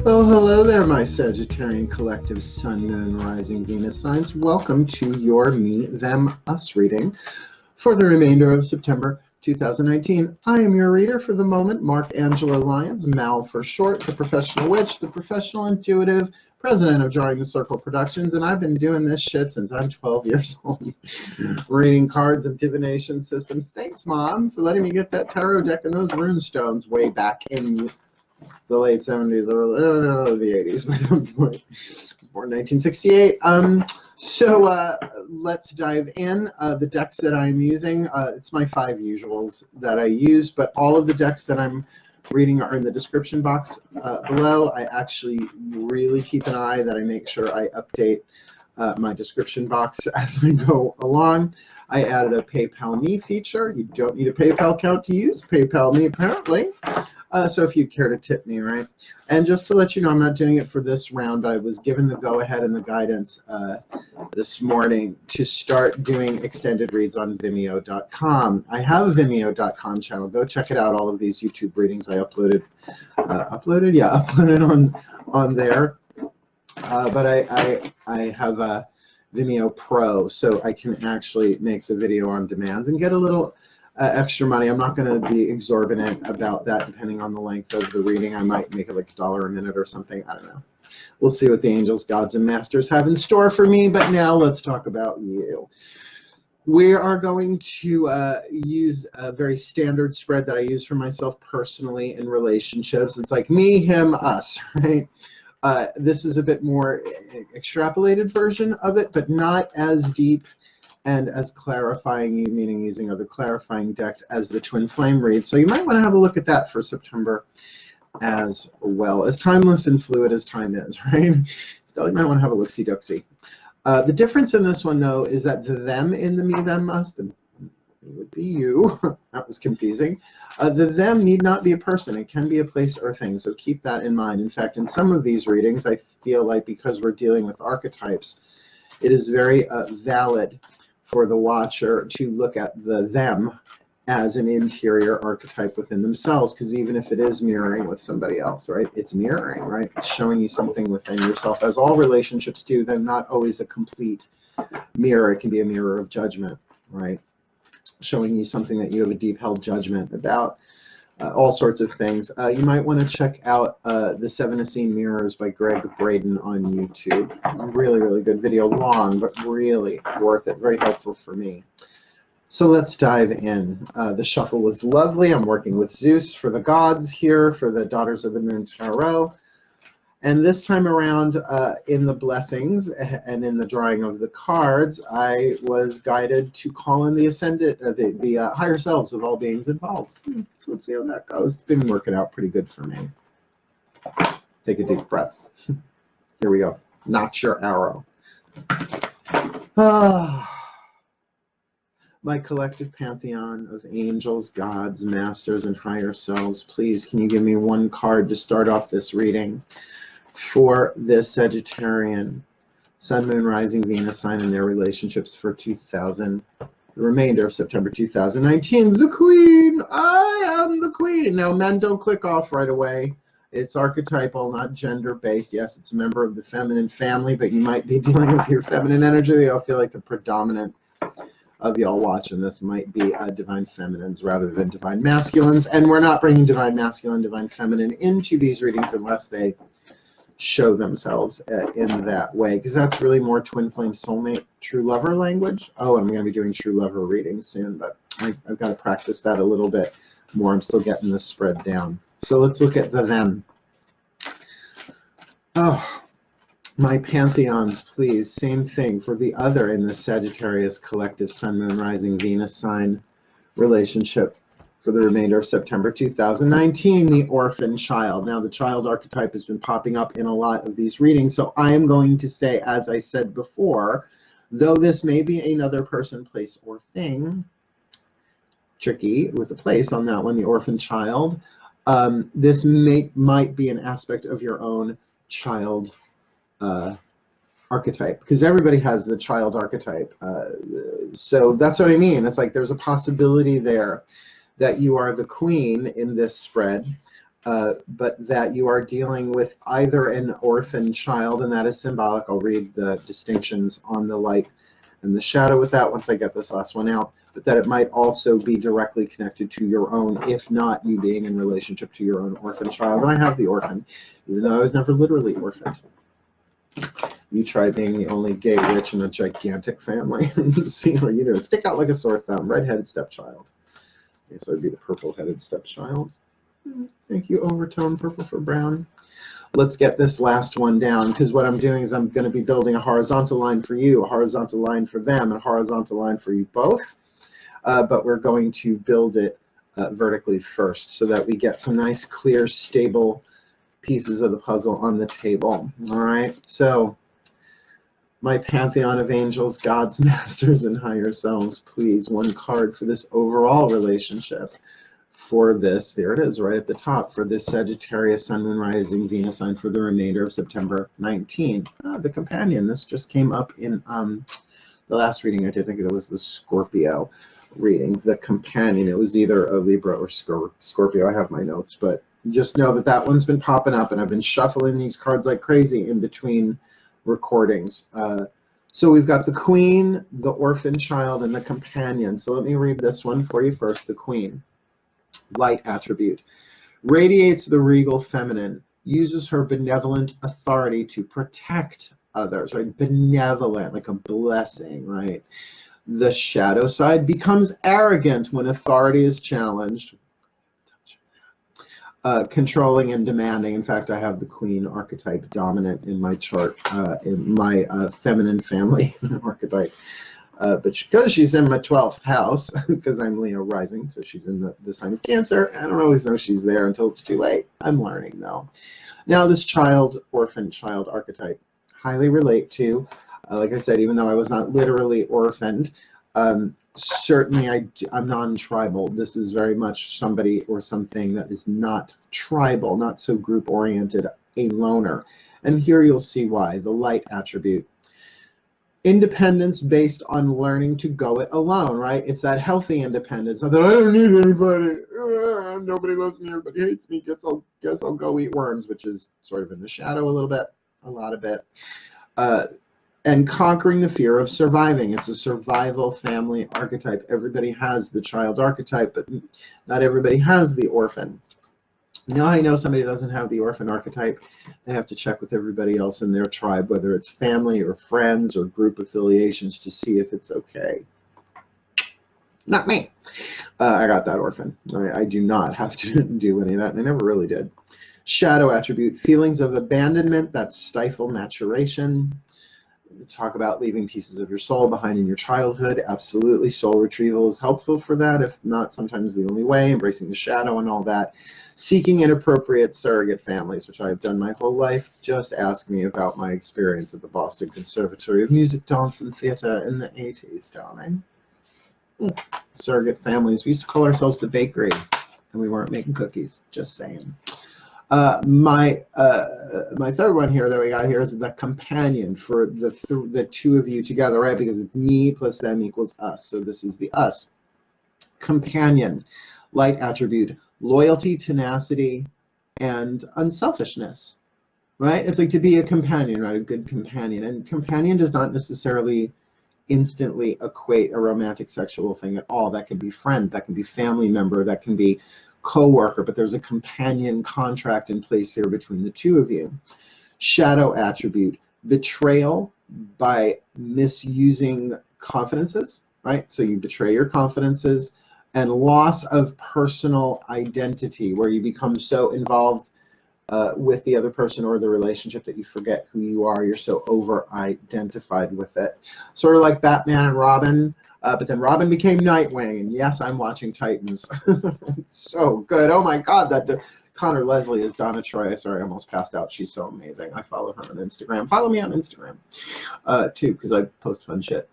Well, hello there, my Sagittarian collective Sun, Moon, Rising, Venus signs. Welcome to your Me, Them, Us reading for the remainder of September 2019. I am your reader for the moment, Mark Angela Lyons, Mal for short, the professional witch, the professional intuitive, president of Drawing the Circle Productions, and I've been doing this shit since I'm 12 years old, reading cards and divination systems. Thanks, Mom, for letting me get that tarot deck and those rune stones way back in the late 70s or the 80s, but I'm born 1968. So let's dive in. The decks that I'm using, it's my 5 usuals that I use, but all of the decks that I'm reading are in the description box below. I actually really keep an eye that I make sure I update my description box as I go along. I added a PayPal Me feature. You don't need a PayPal account to use PayPal Me, apparently. So if you care to tip me, right? And just to let you know, I'm not doing it for this round, but I was given the go-ahead and the guidance this morning to start doing extended reads on Vimeo.com. I have a Vimeo.com channel. Go check it out. All of these YouTube readings I uploaded on there. But I have a Vimeo Pro, so I can actually make the video on demand and get a little extra money. I'm not going to be exorbitant about that depending on the length of the reading. I might make it like $1 a minute or something. I don't know. We'll see what the angels, gods, and masters have in store for me. But now let's talk about you. We are going to use a very standard spread that I use for myself personally in relationships. It's like me, him, us, right? This is a bit more extrapolated version of it, but not as deep and as clarifying, meaning using other clarifying decks as the Twin Flame read. So you might want to have a look at that for September as well. As timeless and fluid as time is, right? Still, you might want to have a look-see-ducksy. The difference in this one, though, is that the them in the me, them, us, the would be you. That was confusing. The them need not be a person. It can be a place or thing, so keep that in mind. In fact, in some of these readings, I feel like because we're dealing with archetypes, it is very valid for the watcher to look at the them as an interior archetype within themselves, because even if it is mirroring with somebody else, right, it's mirroring, right? It's showing you something within yourself, as all relationships do. They're not always a complete mirror. It can be a mirror of judgment, right? Showing you something that you have a deep held judgment about. All sorts of things. You might want to check out the 7 Essene Mirrors by Greg Braden on YouTube. Really, really good video. Long, but really worth it. Very helpful for me. So let's dive in. The shuffle was lovely. I'm working with Zeus for the gods here, for the Daughters of the Moon Tarot. And this time around, in the blessings and in the drawing of the cards, I was guided to call in the ascended, the higher selves of all beings involved. So let's see how that goes. It's been working out pretty good for me. Take a deep breath. Here we go. Notch your arrow. My collective pantheon of angels, gods, masters, and higher selves, please, can you give me one card to start off this reading for this Sagittarian Sun, Moon, Rising, Venus sign and their relationships for the remainder of September 2019. The Queen! I am the Queen! Now, men, don't click off right away. It's archetypal, not gender-based. Yes, it's a member of the feminine family, but you might be dealing with your feminine energy. I feel like the predominant of y'all watching this might be divine feminines rather than divine masculines, and we're not bringing divine masculine, divine feminine into these readings unless they show themselves in that way, because that's really more twin flame soulmate true lover language. Oh, and I'm going to be doing true lover readings soon, but I've got to practice that a little bit more. I'm still getting this spread down. So let's look at the them. Oh, my pantheons, please. Same thing for the other in the Sagittarius collective Sun, Moon, Rising, Venus sign relationship for the remainder of September 2019, the orphan child. Now, the child archetype has been popping up in a lot of these readings, so I am going to say, as I said before, though this may be another person, place, or thing, tricky with the place on that one, the orphan child, this might be an aspect of your own child archetype, because everybody has the child archetype. So that's what I mean. It's like there's a possibility there that you are the queen in this spread, but that you are dealing with either an orphan child, and that is symbolic. I'll read the distinctions on the light and the shadow with that once I get this last one out, but that it might also be directly connected to your own, if not you being in relationship to your own orphan child. And I have the orphan, even though I was never literally orphaned. You try being the only gay witch in a gigantic family and see what you do. Stick out like a sore thumb. Red-headed stepchild. I guess I'd be the purple-headed stepchild. Thank you, overtone purple for brown. Let's get this last one down, because what I'm doing is I'm going to be building a horizontal line for you, a horizontal line for them, and a horizontal line for you both. But we're going to build it vertically first so that we get some nice, clear, stable pieces of the puzzle on the table. All right, so my pantheon of angels, gods, masters, and higher selves, please, one card for this overall relationship. For this, there it is right at the top, for this Sagittarius, Sun, Moon, Rising, Venus sign for the remainder of September 19. The companion, this just came up in the last reading I did. I think it was the Scorpio reading. The companion, it was either a Libra or Scorpio. I have my notes, but just know that that one's been popping up, and I've been shuffling these cards like crazy in between recordings. So we've got the Queen, the orphan child, and the companion. So let me read this one for you first. The Queen. Light attribute. Radiates the regal feminine. Uses her benevolent authority to protect others, right? Benevolent, like a blessing, right? The shadow side becomes arrogant when authority is challenged. Controlling and demanding. In fact, I have the Queen archetype dominant in my chart, in my feminine family archetype. But because she's in my 12th house, because I'm Leo rising, so she's in the sign of Cancer, I don't always know she's there until it's too late. I'm learning, though. Now, this child, orphan child archetype, highly relate to, like I said, even though I was not literally orphaned, certainly I'm non-tribal. This is very much somebody or something that is not tribal, not so group-oriented, a loner. And here you'll see why. The light attribute. Independence based on learning to go it alone, right? It's that healthy independence. Not that I don't need anybody. Nobody loves me. Everybody hates me. Guess I'll go eat worms, which is sort of in the shadow a little bit, a lot of it. And conquering the fear of surviving. It's a survival family archetype. Everybody has the child archetype, but not everybody has the orphan. You know how I know somebody doesn't have the orphan archetype? They have to check with everybody else in their tribe, whether it's family or friends or group affiliations, to see if it's okay. Not me. I got that orphan. I do not have to do any of that, and I never really did. Shadow attribute. Feelings of abandonment that stifle maturation. Talk about leaving pieces of your soul behind in your childhood. Absolutely. Soul retrieval is helpful for that, if not sometimes the only way. Embracing the shadow and all that. Seeking inappropriate surrogate families, which I've done my whole life. Just ask me about my experience at the Boston Conservatory of Music, Dance, and Theatre in the 80s, darling. Surrogate families. We used to call ourselves the bakery, and we weren't making cookies. Just saying. My third one here that we got here is the companion, for the two of you together, right? Because it's me plus them equals us. So this is the us. Companion, light attribute, loyalty, tenacity, and unselfishness, right? It's like to be a companion, right? A good companion. And companion does not necessarily instantly equate a romantic sexual thing at all. That can be friend, that can be family member, that can be co-worker, but there's a companion contract in place here between the two of you. Shadow attribute, betrayal by misusing confidences, right? So you betray your confidences, and loss of personal identity, where you become so involved with the other person or the relationship that you forget who you are. You're so over-identified with it. Sort of like Batman and Robin, but then Robin became Nightwing, and yes, I'm watching Titans. So good. Oh my God, that Connor Leslie is Donna Troy. Sorry, I almost passed out. She's so amazing. I follow her on Instagram. Follow me on Instagram, too, because I post fun shit.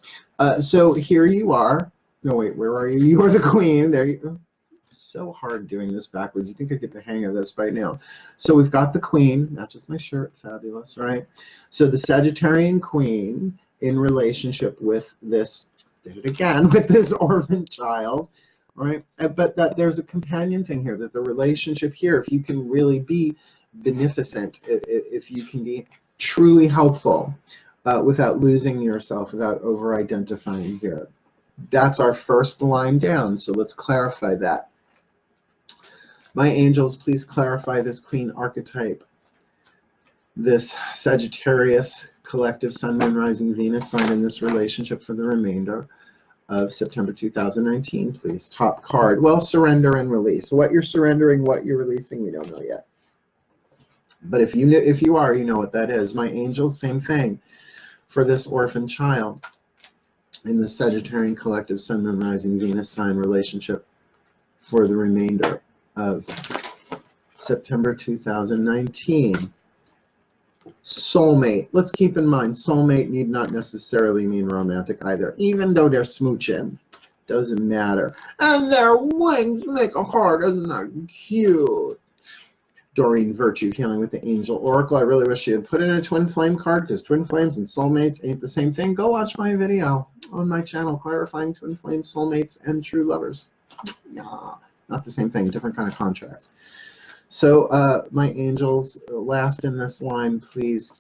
So here you are. No, wait, where are you? You are the queen. There you go. So hard doing this backwards. You think I get the hang of this by now. So we've got the queen, not just my shirt, fabulous, right? So the Sagittarian queen in relationship with this, did it again, with this orphan child, all right? But that there's a companion thing here, that the relationship here, if you can really be beneficent, if you can be truly helpful without losing yourself, without over-identifying here. That's our first line down, so let's clarify that. My angels, please clarify this queen archetype, this Sagittarius collective sun, moon, rising, Venus sign in this relationship for the remainder of September 2019, please. Top card. Well, surrender and release. What you're surrendering, what you're releasing, we don't know yet. But if you are, you know what that is. My angels, same thing for this orphan child in the Sagittarian collective sun, moon, rising, Venus sign relationship for the remainder of September 2019. Soulmate. Let's keep in mind, soulmate need not necessarily mean romantic either. Even though they're smooching, doesn't matter. And their wings make a heart. Isn't that cute? Doreen Virtue, Healing with the Angel Oracle. I really wish she had put in a twin flame card, because twin flames and soulmates ain't the same thing. Go watch my video on my channel, clarifying twin flames, soulmates, and true lovers. Yeah. Not the same thing, different kind of contracts. So my angels, last in this line, please.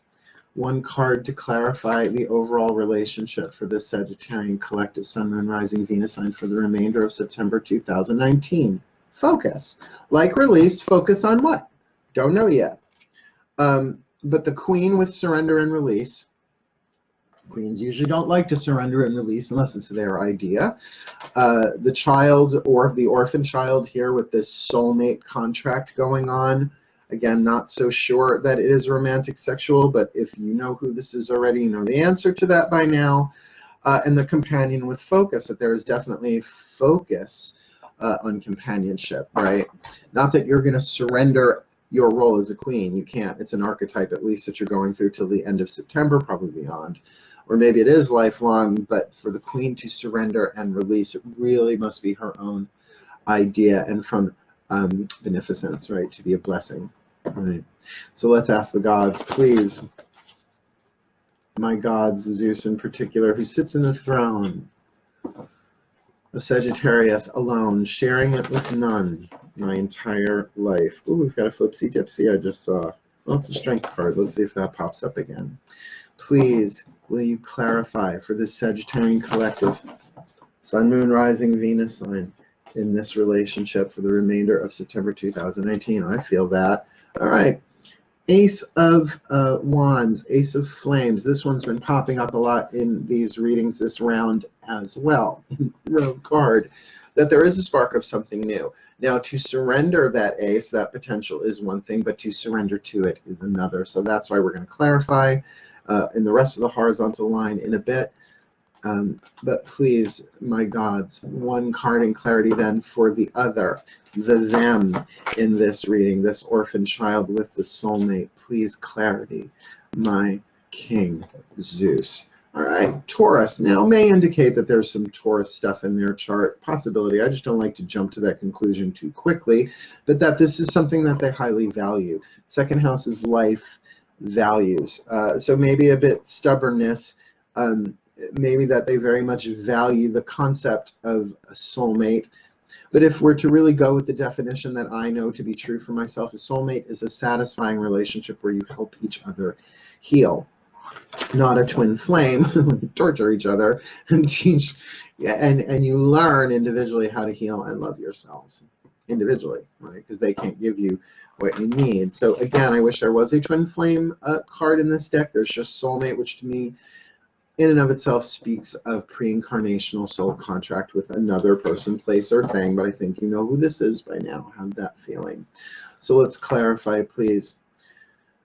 One card to clarify the overall relationship for this Sagittarian collective sun, moon, rising, Venus sign for the remainder of September 2019. Focus. Like release, focus on what? Don't know yet. But the queen with surrender and release. Queens usually don't like to surrender and release unless it's their idea. The child, or the orphan child here with this soulmate contract going on. Again, not so sure that it is romantic sexual, but if you know who this is already, you know the answer to that by now. And the companion with focus, that there is definitely focus on companionship, right? Not that you're going to surrender your role as a queen. You can't. It's an archetype, at least, that you're going through till the end of September, probably beyond. Or maybe it is lifelong, but for the queen to surrender and release, it really must be her own idea, and from beneficence, right, to be a blessing, right? So let's ask the gods, please. My gods, Zeus in particular, who sits in the throne of Sagittarius alone, sharing it with none my entire life. Ooh, we've got a flipsy dipsy I just saw. Well, it's a strength card. Let's see if that pops up again. Please, will you clarify for this Sagittarian collective sun, moon, rising, Venus sign in this relationship for the remainder of September 2019? I feel that. All right. Ace of Wands, Ace of Flames. This one's been popping up a lot in these readings this round as well. Rogue card. That there is a spark of something new. Now, to surrender that ace, that potential is one thing, but to surrender to it is another. So that's why we're going to clarify in the rest of the horizontal line in a bit. But please, my gods, one card in clarity then for the other, the them in this reading, this orphan child with the soulmate. Please, clarity, my king, Zeus. All right, Taurus now may indicate that there's some Taurus stuff in their chart. Possibility. I just don't like to jump to that conclusion too quickly, but that this is something that they highly value. Second house is life values. So maybe a bit stubbornness, maybe that they very much value the concept of a soulmate. But if we're to really go with the definition that I know to be true for myself, a soulmate is a satisfying relationship where you help each other heal. Not a twin flame, torture each other and teach, and you learn individually how to heal and love yourselves individually, right? Because they can't give you what you need. So again, I wish there was a twin flame card in this deck. There's just soulmate, which to me, in and of itself, speaks of pre-incarnational soul contract with another person, place, or thing. But I think you know who this is by now. Have that feeling. So let's clarify, please.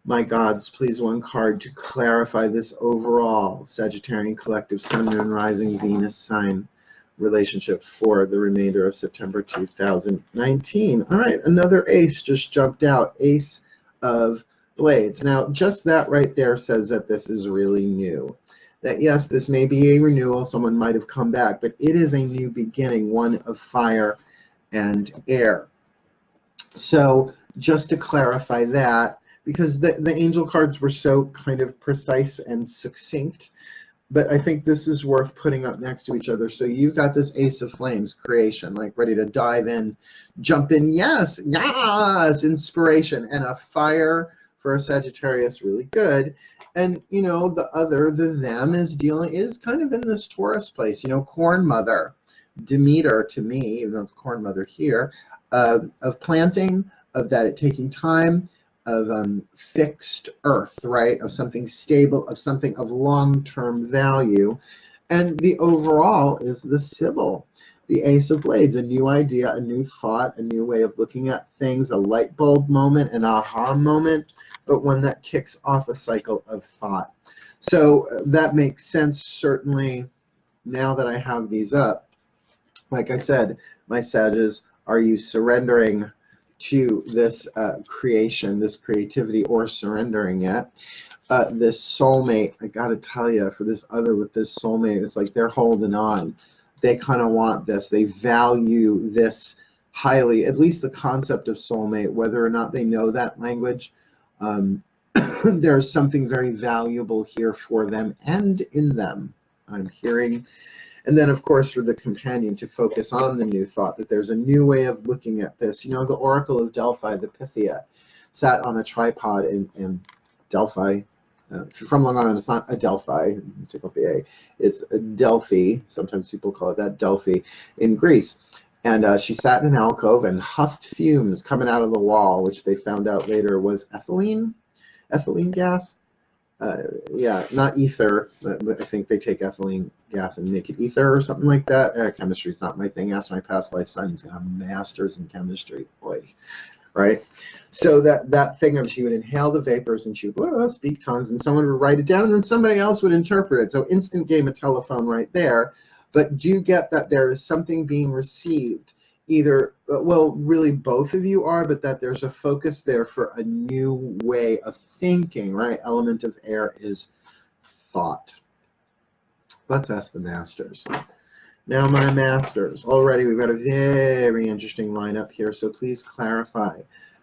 My gods, please, one card to clarify this overall Sagittarian collective sun, moon, rising, Venus sign relationship for the remainder of September 2019. All right, another ace just jumped out. Ace of Blades. Now, just that right there says that this is really new. That yes, this may be a renewal. Someone might have come back, but it is a new beginning, one of fire and air. So just to clarify that, because the angel cards were so kind of precise and succinct, But I think this is worth putting up next to each other. So you've got this Ace of Flames, creation, like ready to dive in, jump in. Yes, yes, inspiration. And a fire for a Sagittarius, really good. And, you know, the other, the them, is kind of in this Taurus place. You know, Corn Mother, Demeter to me, even though it's Corn Mother here, of planting, of that it taking time, of fixed earth, right? Of something stable, of something of long-term value. And the overall is the Sibyl, the Ace of Blades, a new idea, a new thought, a new way of looking at things, a light bulb moment, an aha moment, but one that kicks off a cycle of thought. So that makes sense, certainly, now that I have these up. Like I said, my Sages, are you surrendering to this creation, this creativity, or surrendering it? This soulmate, I gotta tell you, for this other with this soulmate, it's like they're holding on. They kind of want this. They value this highly, at least the concept of soulmate, whether or not they know that language. There's something very valuable here for them and in them, I'm hearing. And then, of course, for the companion to focus on the new thought, that there's a new way of looking at this. You know, the Oracle of Delphi, the Pythia, sat on a tripod in Delphi. From Long Island, it's not Adelphi, take off the A, it's Delphi, sometimes people call it that, Delphi, in Greece. And she sat in an alcove and huffed fumes coming out of the wall, which they found out later was ethylene gas. Yeah, not ether, but I think they take ethylene gas and make it ether or something like that. Chemistry's not my thing. Ask my past life son. He's got a master's in chemistry. Boy, right? So that thing of she would inhale the vapors and she would speak tongues, and someone would write it down, and then somebody else would interpret it. So instant game of telephone right there. But do you get that there is something being received? Either, well, really both of you are, but that there's a focus there for a new way of thinking, right? Element of air is thought. Let's ask the masters. Now, my masters, already we've got a very interesting lineup here, so please clarify.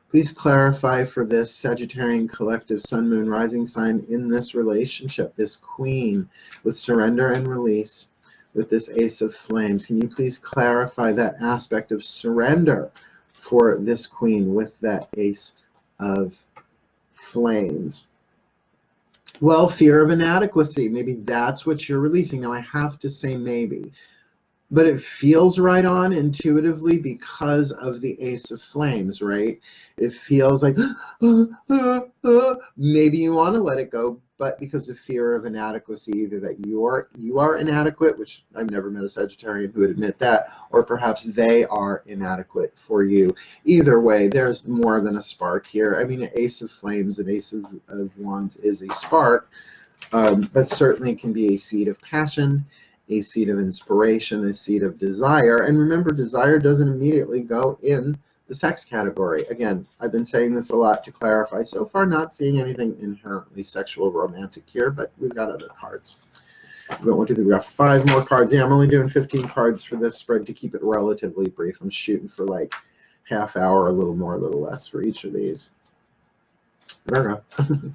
Please clarify for this Sagittarian collective sun, moon, rising sign in this relationship, this queen with surrender and release, with this Ace of Flames. Can you please clarify that aspect of surrender for this queen with that Ace of Flames? Well, fear of inadequacy. Maybe that's what you're releasing. Now, I have to say maybe, but it feels right on intuitively because of the Ace of Flames, right? It feels like, maybe you want to let it go, but because of fear of inadequacy, either that you are inadequate, which I've never met a Sagittarian who would admit that, or perhaps they are inadequate for you. Either way, there's more than a spark here. I mean, an Ace of Flames, an Ace of Wands is a spark, but certainly it can be a seed of passion, a seed of inspiration, a seed of desire. And remember, desire doesn't immediately go in the sex category. Again, I've been saying this a lot to clarify. So far, not seeing anything inherently sexual, romantic here, but we've got other cards. We've got 1, 2, 3, we've got 5 more cards. Yeah, I'm only doing 15 cards for this spread to keep it relatively brief. I'm shooting for like half hour, a little more, a little less for each of these. I don't know.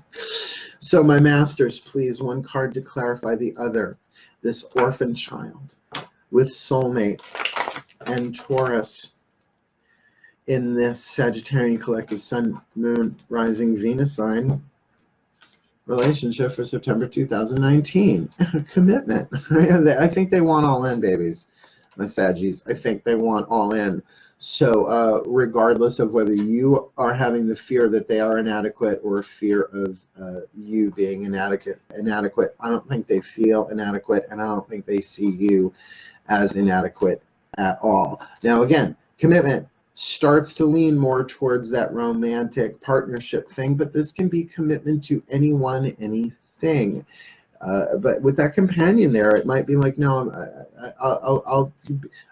So my masters, please, one card to clarify the other. This orphan child with soulmate and Taurus in this Sagittarian collective sun, moon, rising, Venus sign relationship for September 2019. Commitment. I think they want all in, babies. My Saggies. I think they want all in. So regardless of whether you are having the fear that they are inadequate or fear of you being inadequate, I don't think they feel inadequate, and I don't think they see you as inadequate at all. Now, again, commitment starts to lean more towards that romantic partnership thing, but this can be commitment to anyone, anything. But with that companion there, it might be like, no, I'll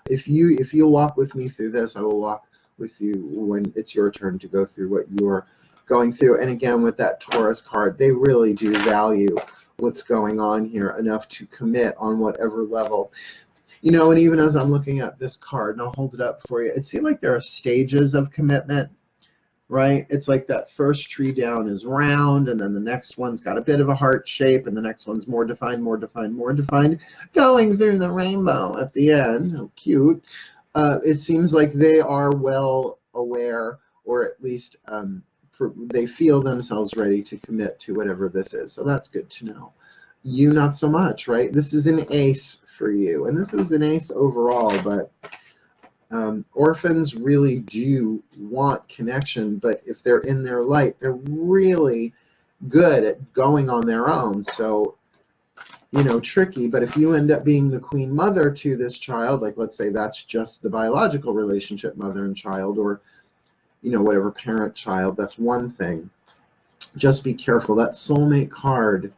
if you walk with me through this, I will walk with you when it's your turn to go through what you're going through. And again, with that Taurus card, they really do value what's going on here enough to commit on whatever level. You know, and even as I'm looking at this card, and I'll hold it up for you, it seems like there are stages of commitment. right? It's like that first tree down is round, and then the next one's got a bit of a heart shape, and the next one's more defined, more defined, more defined, going through the rainbow at the end. How cute. It seems like they are well aware, or at least they feel themselves ready to commit to whatever this is. So that's good to know. You, not so much, right? This is an ace for you, and this is an ace overall, but orphans really do want connection, but if they're in their light, they're really good at going on their own. So, you know, tricky, but if you end up being the queen mother to this child, like let's say that's just the biological relationship, mother and child, or, you know, whatever, parent child, that's one thing. Just be careful. That soulmate card,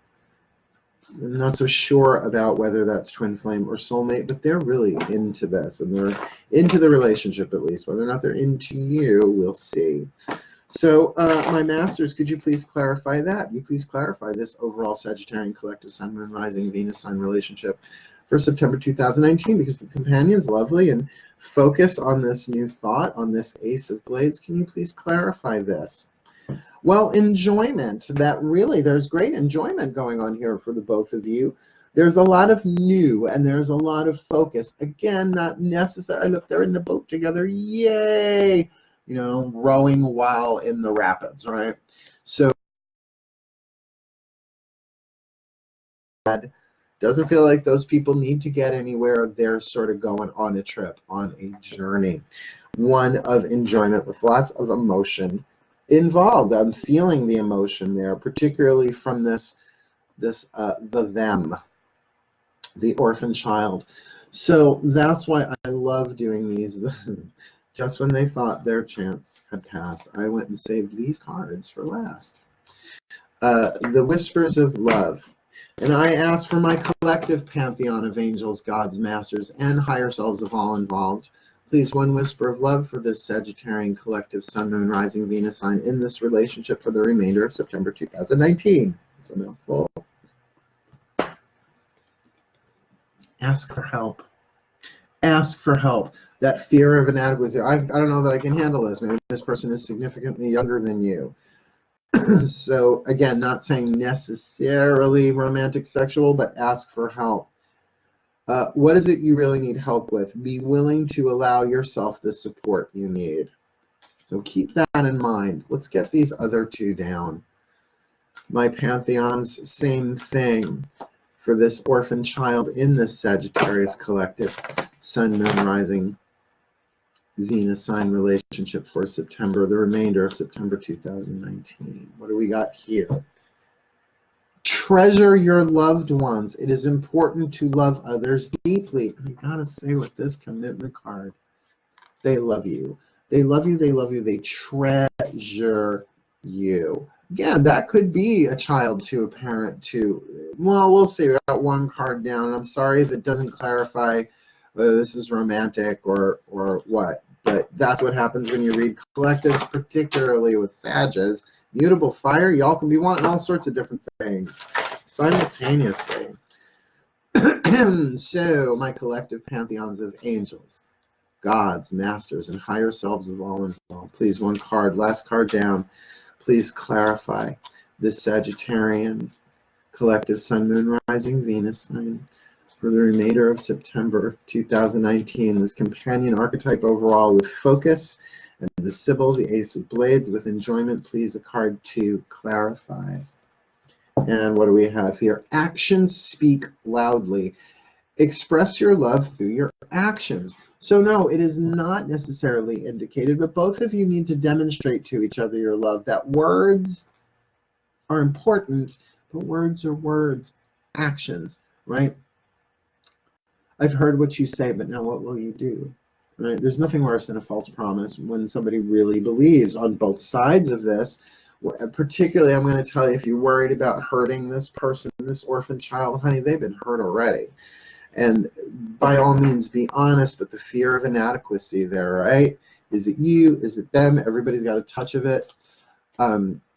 I'm not so sure about whether that's twin flame or soulmate, but they're really into this, and they're into the relationship at least. Whether or not they're into you, we'll see. So, my masters, could you please clarify that? You please clarify this overall Sagittarian collective Sun, Moon, Rising, Venus, Sun relationship for September 2019, because the companion is lovely, and focus on this new thought, on this Ace of Blades. Can you please clarify this? Well, enjoyment, that really, there's great enjoyment going on here for the both of you. There's a lot of new, and there's a lot of focus. Again, not necessary. Look, they're in the boat together. Yay! You know, rowing while in the rapids, right? So, doesn't feel like those people need to get anywhere. They're sort of going on a trip, on a journey. One of enjoyment with lots of emotion involved. I'm feeling the emotion there, particularly from the them, the orphan child. So that's why I love doing these. Just when they thought their chance had passed, I went and saved these cards for last. The Whispers of Love. And I ask for my collective pantheon of angels, gods, masters, and higher selves of all involved. Please, one whisper of love for this Sagittarian collective Sun, Moon, Rising, Venus sign in this relationship for the remainder of September 2019. It's a mouthful. Ask for help. Ask for help. That fear of inadequacy. I don't know that I can handle this. Maybe this person is significantly younger than you. So, again, not saying necessarily romantic, sexual, but ask for help. What is it you really need help with? Be willing to allow yourself the support you need. So keep that in mind. Let's get these other two down. My pantheons, same thing for this orphan child in this Sagittarius collective, Sun, Moon, Rising, Venus sign relationship for September, the remainder of September 2019. What do we got here? Treasure your loved ones. It is important to love others deeply. I gotta say, with this commitment card, they love you. They love you, they love you, they treasure you. Again, that could be a child to a parent too. Well, we'll see. We got one card down. I'm sorry if it doesn't clarify whether this is romantic or what. But that's what happens when you read collectives, particularly with Sages. Mutable fire, y'all can be wanting all sorts of different things simultaneously. So, my collective pantheons of angels, gods, masters, and higher selves of all involved. Please, one card, last card down. Please clarify this Sagittarian collective Sun, Moon, Rising, Venus sign for the remainder of September 2019. This companion archetype overall with focus, and the Sybil, the Ace of Blades with enjoyment. Please, a card to clarify. And what do we have here? Actions speak loudly. Express your love through your actions. So no, it is not necessarily indicated, but both of you need to demonstrate to each other your love. That words are important, but words are words. Actions, right? I've heard what you say, but now what will you do? Right? There's nothing worse than a false promise when somebody really believes on both sides of this. Particularly, I'm going to tell you, if you're worried about hurting this person, this orphan child, honey, they've been hurt already. And by all means, be honest, but the fear of inadequacy there, right? Is it you? Is it them? Everybody's got a touch of it.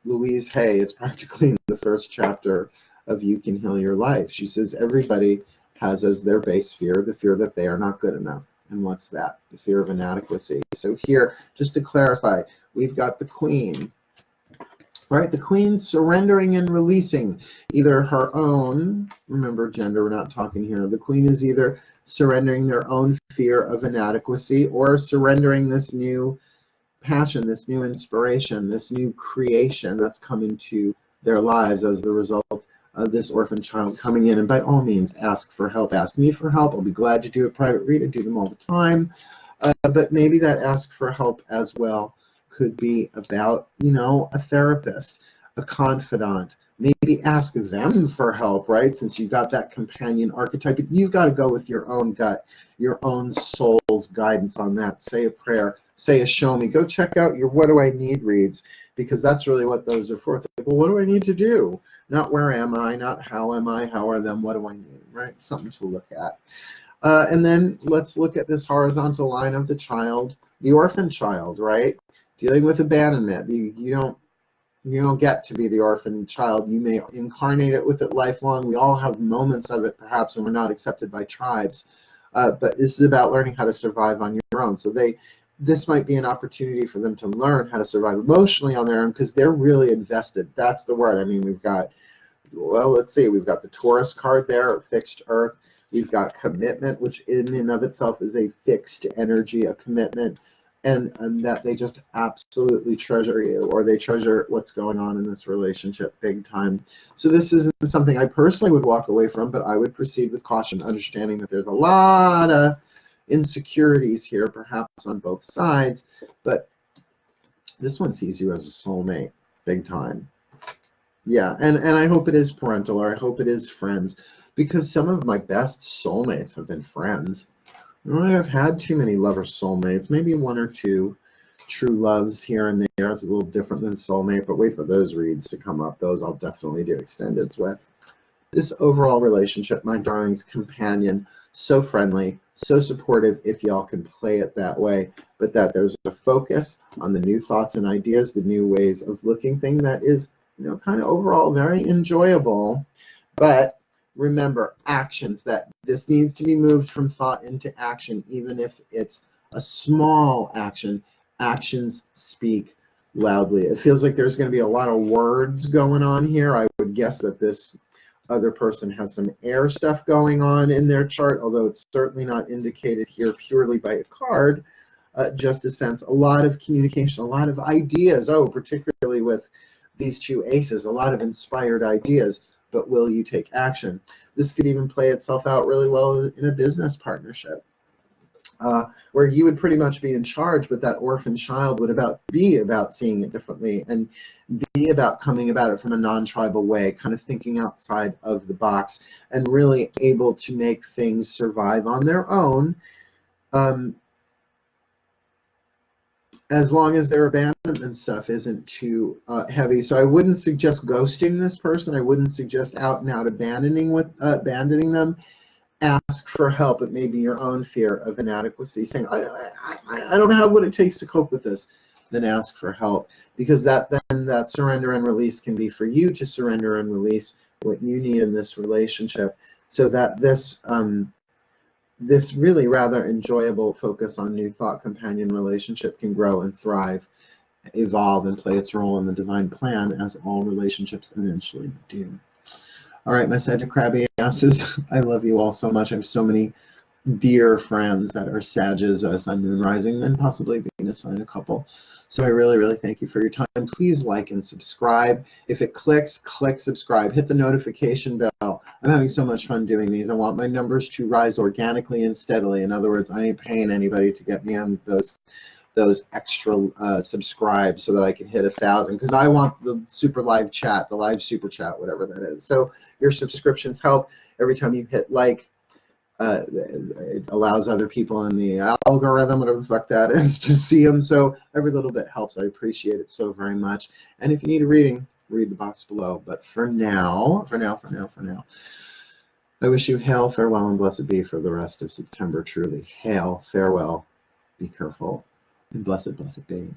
Louise Hay, it's practically in the first chapter of You Can Heal Your Life. She says everybody has as their base fear the fear that they are not good enough. And what's that? The fear of inadequacy. So here, just to clarify, we've got the Queen. Right, the Queen surrendering and releasing either her own, remember gender, we're not talking here, the Queen is either surrendering their own fear of inadequacy or surrendering this new passion, this new inspiration, this new creation that's come into their lives as the result of this orphan child coming in. And by all means, ask for help. Ask me for help. I'll be glad to do a private read. I do them all the time. But maybe that ask for help as well could be about, you know, a therapist, a confidant. Maybe ask them for help, right? Since you've got that companion archetype, you've got to go with your own gut, your own soul's guidance on that. Say a prayer, say a show me. Go check out your What Do I Need reads, because that's really what those are for. It's like, well, what do I need to do? Not where am I, not how am I, how are them, what do I need, right? Something to look at. And then let's look at this horizontal line of the child, the orphan child, right? Dealing with abandonment. You don't get to be the orphan child. You may incarnate it with it lifelong. We all have moments of it, perhaps, when we're not accepted by tribes. But this is about learning how to survive on your own. So this might be an opportunity for them to learn how to survive emotionally on their own, because they're really invested. That's the word. I mean, we've got, well, let's see, we've got the Taurus card there, fixed earth. We've got commitment, which in and of itself is a fixed energy, a commitment. And that they just absolutely treasure you, or they treasure what's going on in this relationship big time. So this isn't something I personally would walk away from, but I would proceed with caution, understanding that there's a lot of insecurities here, perhaps on both sides, but this one sees you as a soulmate big time. Yeah, and I hope it is parental, or I hope it is friends, because some of my best soulmates have been friends. I don't think I've had too many lover soulmates, maybe one or two true loves here and there. It's a little different than soulmate, but wait for those reads to come up. Those I'll definitely do extendeds with. This overall relationship, my darling's companion, so friendly, so supportive if y'all can play it that way, but that there's a focus on the new thoughts and ideas, the new ways of looking thing that is, you know, kind of overall very enjoyable. But remember, actions, that this needs to be moved from thought into action, even if it's a small action. Actions speak loudly. It feels like there's going to be a lot of words going on here. I would guess that this other person has some air stuff going on in their chart, although it's certainly not indicated here purely by a card. Just a sense, a lot of communication, a lot of ideas. Oh, particularly with these two aces, a lot of inspired ideas. But will you take action? This could even play itself out really well in a business partnership, where you would pretty much be in charge, but that orphan child would be about seeing it differently and be about coming about it from a non-tribal way, kind of thinking outside of the box and really able to make things survive on their own, as long as their abandonment stuff isn't too heavy. So I wouldn't suggest ghosting this person. I wouldn't suggest out and out abandoning them. Ask for help. It may be your own fear of inadequacy, saying, I don't have what it takes to cope with this. Then ask for help, because then that surrender and release can be for you to surrender and release what you need in this relationship, so that this really rather enjoyable focus on new thought companion relationship can grow and thrive, evolve, and play its role in the divine plan, as all relationships eventually do. All right, my Sagittarius asses, I love you all so much. I have so many dear friends that are Sages, Sun, Moon, Rising, and possibly Venus sign a couple. So I really, really thank you for your time. Please like and subscribe. If it clicks, click subscribe. Hit the notification bell. I'm having so much fun doing these. I want my numbers to rise organically and steadily. In other words, I ain't paying anybody to get me on those extra subscribes so that I can hit 1,000, because I want the super live chat, the live super chat, whatever that is. So your subscriptions help. Every time you hit like, it allows other people in the algorithm, whatever the fuck that is, to see them. So every little bit helps. I appreciate it so very much. And if you need a reading, read the box below. But for now, I wish you hail, farewell, and blessed be for the rest of September. Truly, hail, farewell, be careful, and blessed be.